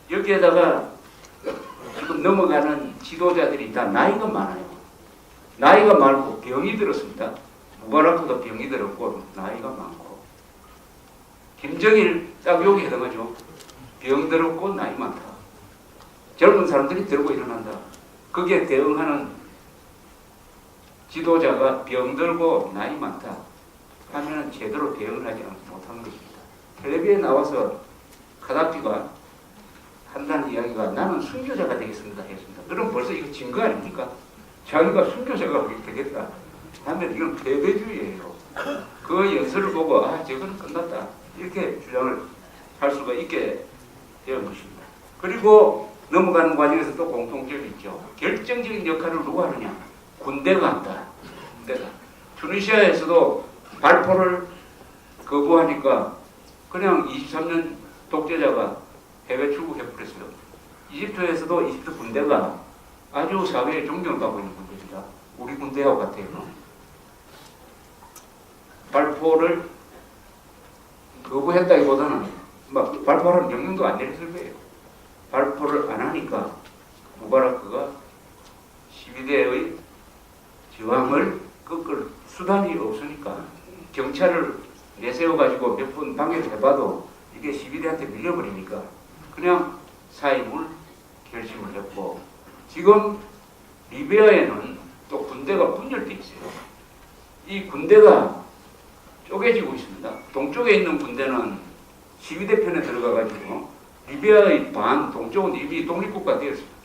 여기에다가 지금 넘어가는 지도자들이 다 나이가 많아요. 나이가 많고 병이 들었습니다. 무바라크도 병이 들었고 나이가 많고, 김정일 딱 여기 해당하죠. 병 들었고 나이 많다. 젊은 사람들이 들고 일어난다. 거기에 대응하는 지도자가 병 들고 나이 많다 하면 제대로 대응을 하지 못하는 것입니다. 텔레비에 나와서 카다피가 한다는 이야기가 나는 순교자가 되겠습니다 했습니다. 그럼 벌써 이거 증거 아닙니까? 자기가 순교자가 되겠다 하면 이건 패배주의예요. 그 연설을 보고 아 저건 끝났다 이렇게 주장을 할 수가 있게 되는 것입니다. 그리고 넘어가는 과정에서 또 공통점이 있죠. 결정적인 역할을 누가 하느냐? 군대가 한다. 군대가. 투니시아에서도 발포를 거부하니까 그냥 23년 독재자가 해외 출국해버렸어요. 이집트에서도 이집트 군대가 아주 사회의 존경을 받고 있는 군대입니다. 우리 군대하고 같아요. 발포를 거부했다기보다는 막 발포하는 명령도 안 내렸을 거예요. 발포를 안 하니까 무바라크가 12대의 저항을 꺾을 수단이 없으니까 경찰을 내세워가지고 몇 번 방해를 해봐도 이게 12대한테 밀려버리니까 그냥 사임을 결심을 했고, 지금 리비아에는 또 군대가 분열되어 있어요. 이 군대가 쪼개지고 있습니다. 동쪽에 있는 군대는 12대 편에 들어가가지고 리비아의 반 동쪽은 이미 독립국가 되었습니다.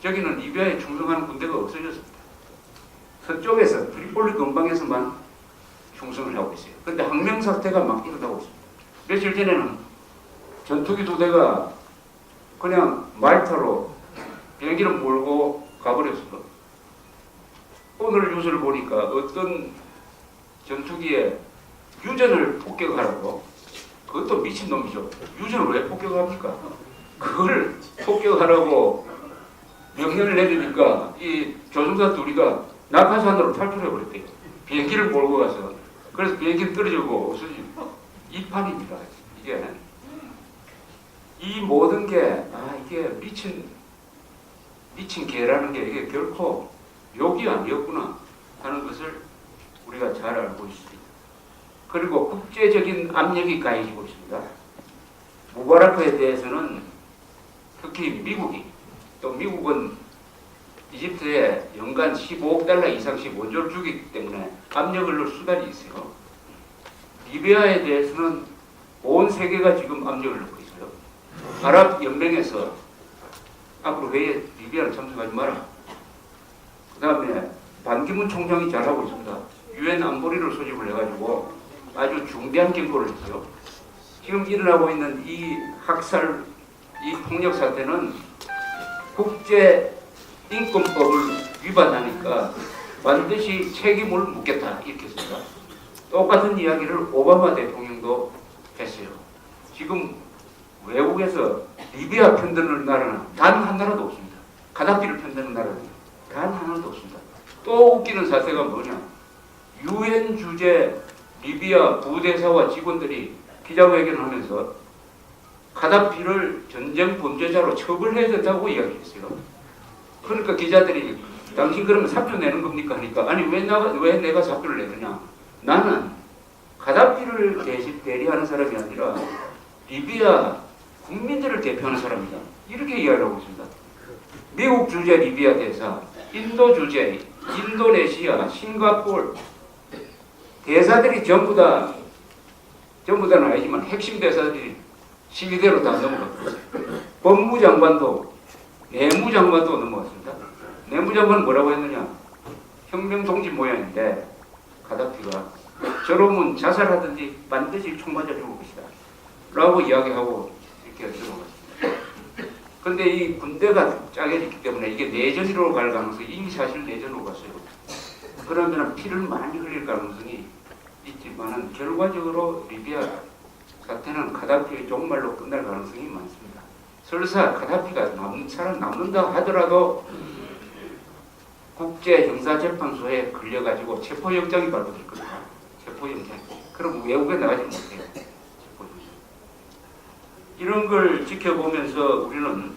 저기는 리비아에 충성하는 군대가 없어졌습니다. 서쪽에서 트리폴리 근방에서만 충성을 하고 있어요. 그런데 항명 사태가 막 일어나고 있습니다. 며칠 전에는 전투기 2대가 그냥 말타로 비행기를 몰고 가버렸어요. 오늘 뉴스를 보니까 어떤 전투기에 유전을 폭격하라고, 그것도 미친놈이죠. 유전을 왜 폭격합니까? 그걸 폭격하라고 명령을 내리니까 이 조종사 둘이가 낙하산으로 탈출해버렸대요. 비행기를 몰고 가서. 그래서 비행기는 떨어지고 없어지고 이 판입니다. 이게 이 모든 게 이게 미친 개라는 게 이게 결코 욕이 아니었구나 하는 것을 우리가 잘 알고 있습니다. 그리고 국제적인 압력이 가해지고 있습니다. 무바라크에 대해서는 특히 미국이, 또 미국은 이집트에 연간 15억 달러 이상씩 원조를 주기 때문에 압력을 넣을 수단이 있어요. 리비아에 대해서는 온 세계가 지금 압력을 넣고 있어요. 아랍 연맹에서 앞으로 회의에 리비아를 참석하지 마라. 그 다음에 반기문 총장이 잘하고 있습니다. 유엔 안보리를 소집을 해가지고 아주 중대한 경고를 했어요. 지금 일어나고 있는 이 학살, 이 폭력 사태는 국제 인권법을 위반하니까 반드시 책임을 묻겠다 이렇게 했습니다. 똑같은 이야기를 오바마 대통령도 했어요. 지금 외국에서 리비아 편드는 나라는 단 한 나라도 없습니다. 가다피를 편드는 나라는 단 하나도 없습니다. 또 웃기는 사태가 뭐냐? 유엔 주재 리비아 부대사와 직원들이 기자회견을 하면서 가다피를 전쟁 범죄자로 처벌해야 된다고 이야기했어요. 그러니까 기자들이 당신 그러면 사표 내는 겁니까? 하니까 아니 왜 내가 사표를 내느냐? 나는 가다피를 대리하는 사람이 아니라 리비아 국민들을 대표하는 사람이다. 이렇게 이야기를 하고 있습니다. 미국 주재 리비아 대사, 인도 주재, 인도네시아, 싱가포르 대사들이 전부 다는 아니지만 핵심 대사들이 12대로 다 넘어갔고, 법무장관도 내무장관도 넘어갔습니다. 내무장관은 뭐라고 했느냐? 혁명 동지 모양인데 가다피가 저러면 자살하든지 반드시 총 맞아 죽을 것이다 라고 이야기하고 이렇게 들어갔습니다. 근데 이 군대가 짜여졌기 때문에 이게 내전으로 갈 가능성이, 이미 사실 내전으로 갔어요. 그러면 피를 많이 흘릴 가능성이 있지만은 결과적으로 리비아 사태는 가다피의 종말로 끝날 가능성이 많습니다. 설사 가다피가 살아남는다 하더라도 국제형사재판소에 걸려가지고 체포영장이 발부될 겁니다. 체포영장. 그럼 외국에 나가지 못해요. 체포영장. 이런 걸 지켜보면서 우리는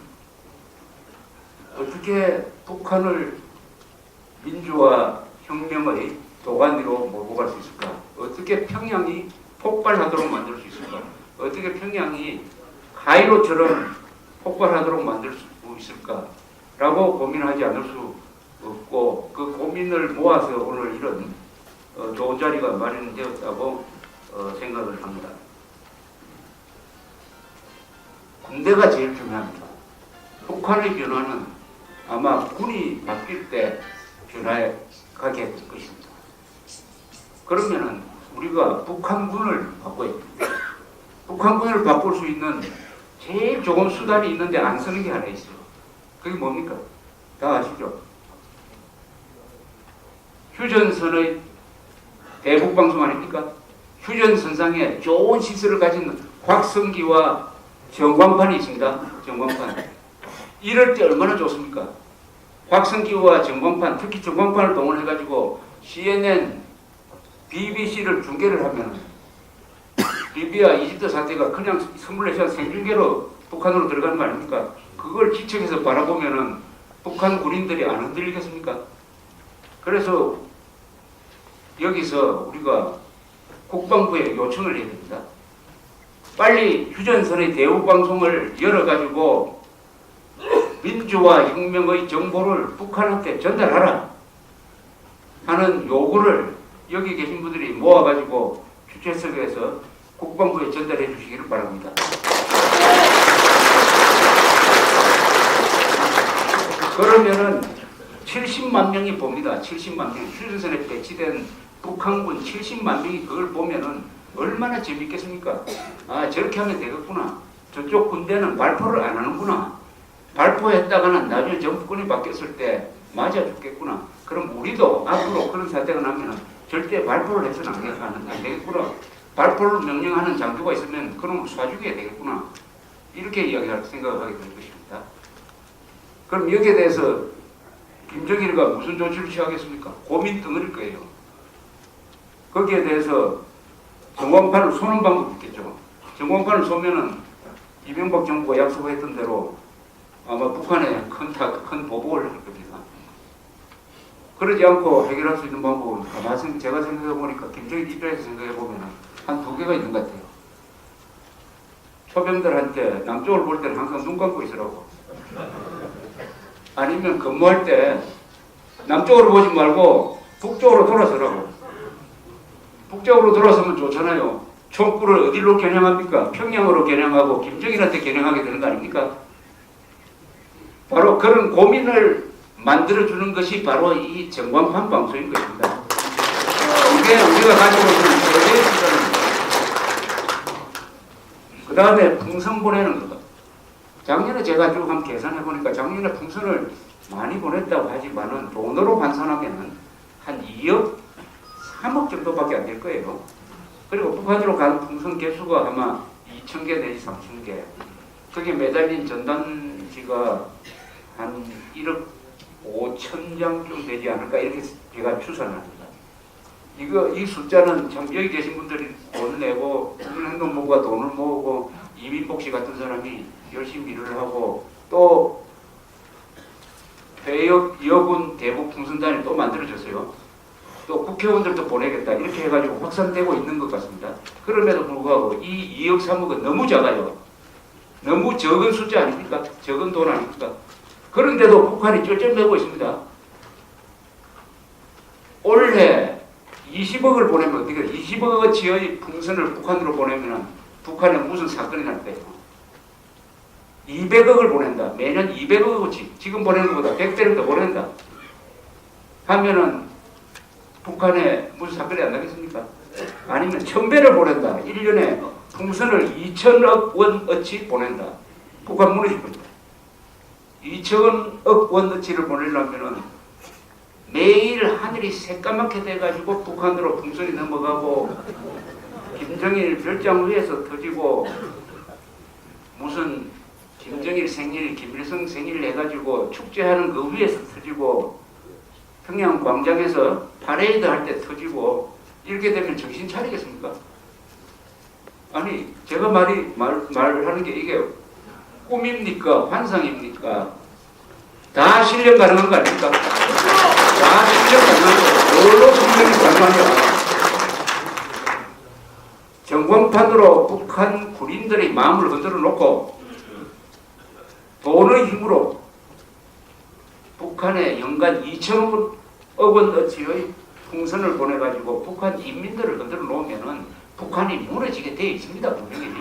어떻게 북한을 민주화 혁명의 도가니로 몰고 갈 수 있을까? 어떻게 평양이 폭발하도록 만들 수 있을까? 어떻게 평양이 카이로처럼 폭발하도록 만들 수 있을까? 라고 고민하지 않을 수 없고, 그 고민을 모아서 오늘 이런 좋은 자리가 마련되었다고 생각을 합니다. 군대가 제일 중요합니다. 북한의 변화는 아마 군이 바뀔 때 변화에 가게 될 것입니다. 그러면은 우리가 북한군을 바꿔야 됩니다. 북한군을 바꿀 수 있는 제일 좋은 수단이 있는데 안 쓰는 게 하나 있어요. 그게 뭡니까? 다 아시죠? 휴전선의 대북방송 아닙니까? 휴전선상에 좋은 시설을 가진 확성기와 전광판이 있습니다. 전광판. 이럴 때 얼마나 좋습니까? 확성기와 전광판, 특히 전광판을 동원해가지고 CNN, BBC를 중계를 하면 리비아, 이집트 사태가 그냥 24시간 생중계로 북한으로 들어가는 거 아닙니까? 그걸 기척해서 바라보면은 북한 군인들이 안 흔들리겠습니까? 그래서 여기서 우리가 국방부에 요청을 해야 됩니다. 빨리 휴전선의 대북방송을 열어가지고 민주화 혁명의 정보를 북한한테 전달하라 하는 요구를 여기 계신 분들이 모아가지고 주최석에서 국방부에 전달해 주시기를 바랍니다. 그러면은 70만 명이 봅니다. 70만 명. 휴전선에 배치된 북한군 70만 명이 그걸 보면은 얼마나 재밌겠습니까? 아, 저렇게 하면 되겠구나. 저쪽 군대는 발포를 안 하는구나. 발포했다가는 나중에 정부군이 바뀌었을 때 맞아 죽겠구나. 그럼 우리도 앞으로 그런 사태가 나면은 절대 발포를 해서는 안 되겠구나. 발포를 명령하는 장교가 있으면 그놈을 쏴죽여야 되겠구나. 이렇게 생각하게 될 것입니다. 그럼 여기에 대해서 김정일이가 무슨 조치를 취하겠습니까? 고민 덩어릴 거예요. 거기에 대해서 전광판을 쏘는 방법이 있겠죠. 전광판을 쏘면은 이명박 정부가 약속했던 대로 아마 북한에 큰 보복을 할 겁니다. 그러지 않고 해결할 수 있는 방법은 가만히 제가 생각해 보니까 김정일 입장에서 생각해 보면 한 두 개가 있는 것 같아요. 초병들한테 남쪽을 볼 때는 항상 눈 감고 있으라고. 아니면 근무할 때 남쪽으로 보지 말고 북쪽으로 돌아서라고. 북쪽으로 돌아서면 좋잖아요. 총구를 어디로 겨냥합니까? 평양으로 겨냥하고 김정일한테 겨냥하게 되는 거 아닙니까? 바로 그런 고민을 만들어주는 것이 바로 이 전광판 방송인 것입니다. 이게 우리가 가지고 있는 최대의 수단입니다. 그 다음에 풍선 보내는 것. 작년에 제가 쭉 한번 계산해보니까 작년에 풍선을 많이 보냈다고 하지만은 돈으로 환산하면은 한 2억, 3억 정도밖에 안 될 거예요. 그리고 북한으로 가는 풍선 개수가 아마 2,000개 내지 3,000개. 거기에 매달린 전단지가 한 1억 5천장쯤 되지 않을까 이렇게 제가 추산합니다. 이 숫자는 참 여기 계신 분들이 돈 내고 국민행동본부가 돈을 모으고 이민복 씨 같은 사람이 열심히 일을 하고 또 여군 대북 풍선단이 또 만들어졌어요. 또 국회의원들도 보내겠다 이렇게 해가지고 확산되고 있는 것 같습니다. 그럼에도 불구하고 이 2억 3억은 너무 작아요. 너무 적은 숫자 아닙니까? 적은 돈 아닙니까? 그런데도 북한이 쩔쩔매고 있습니다. 올해 20억을 보내면 어떻게 20억어치의 풍선을 북한으로 보내면 북한에 무슨 사건이 날까요? 200억을 보낸다. 매년 200억어치 지금 보내는 것보다 100배를 더 보낸다. 하면은 북한에 무슨 사건이 안 나겠습니까? 아니면 1000배를 보낸다. 1년에 풍선을 2천억 원어치 보낸다. 북한 무너질 겁니다. 2천억 원어치를 보내려면은 매일 하늘이 새까맣게 돼가지고 북한으로 풍선이 넘어가고 김정일 별장 위에서 터지고 무슨 김정일 생일, 김일성 생일 해가지고 축제하는 그 위에서 터지고 평양 광장에서 파레이드 할 때 터지고 이렇게 되면 정신 차리겠습니까? 아니 제가 말하는 게 이게 꿈입니까? 환상입니까? 다 실현 가능한 거 아닙니까? 다 실현 가능한 거. 뭘로 실현이 가능하냐? 정권판으로 북한 군인들의 마음을 흔들어 놓고 돈의 힘으로 북한에 연간 2천억 원어치의 풍선을 보내가지고 북한 인민들을 흔들어 놓으면은 북한이 무너지게 되어 있습니다. 분명히.